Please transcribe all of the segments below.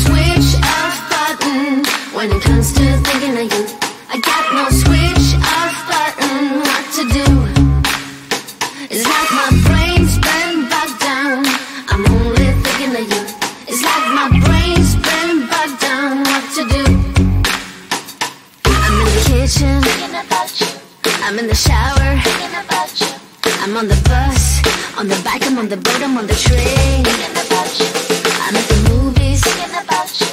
switch off button when it comes to thinking of you. I got no switch off button. What to do? It's like my brain's been bogged down. I'm only thinking of you. It's like my brain's been bogged down. What to do? I'm in the kitchen thinking about you. I'm in the shower thinking about you. I'm on the bus, on the bike, I'm on the boat, I'm on the train thinking about you. I'm at the movies thinking about you.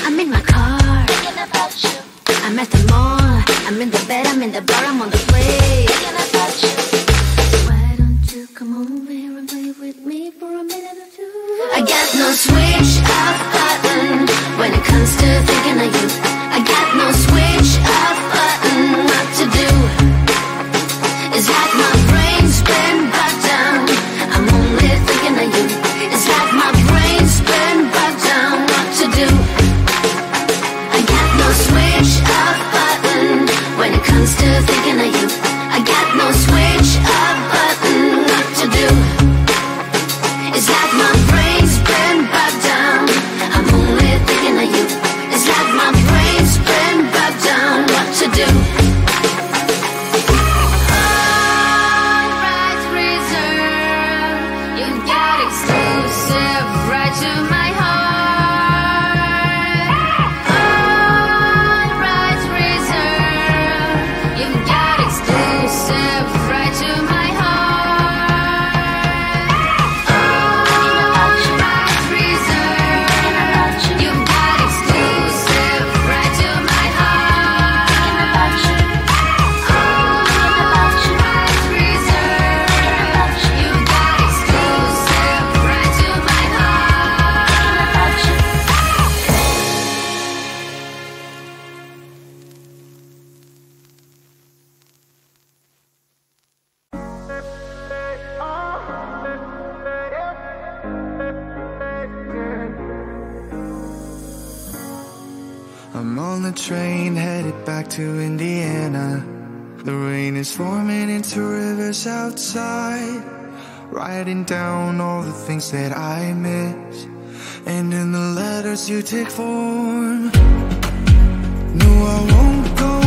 I'm in my car thinking about you. I'm at the mall, I'm in the bed, I'm in the bar, I'm on the way thinking about you. Why don't you come over here and play with me for a minute or two? I got no switch off button when it comes to thinking of you. I got no switch off button. What to do? It's like my brain's been bogged down. I'm only thinking of you. It's like my brain's been bogged down. What to do? I got no switch off button when it comes to thinking of you. I got no switch off button. What to do? It's like my brain's been bogged down. I'm only thinking of you. It's like my brain's been bogged down. What to do? I'm on the train headed back to Indiana. The rain is forming into rivers outside, writing down all the things that I miss, and in the letters you take form. No, I won't go